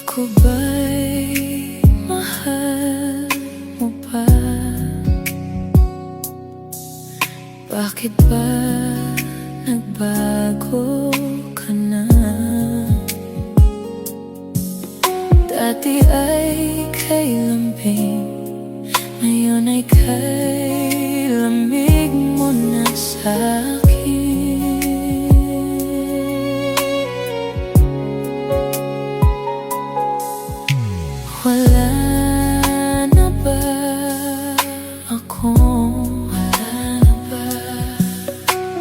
Ako ba'y mahal mo pa? Bakit ba nagbago ka na? Dati ay kay lambing, ngayon ay kay lamig mo na sa'kin. Wala na ba akong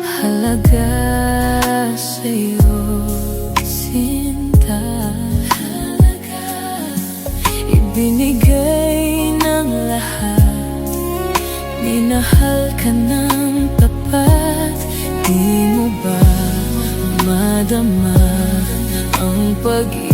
halaga sa'yo, sinta? Ibinigay ng lahat, minahal ka ng tapat. Di mo ba madama ang pag-ibig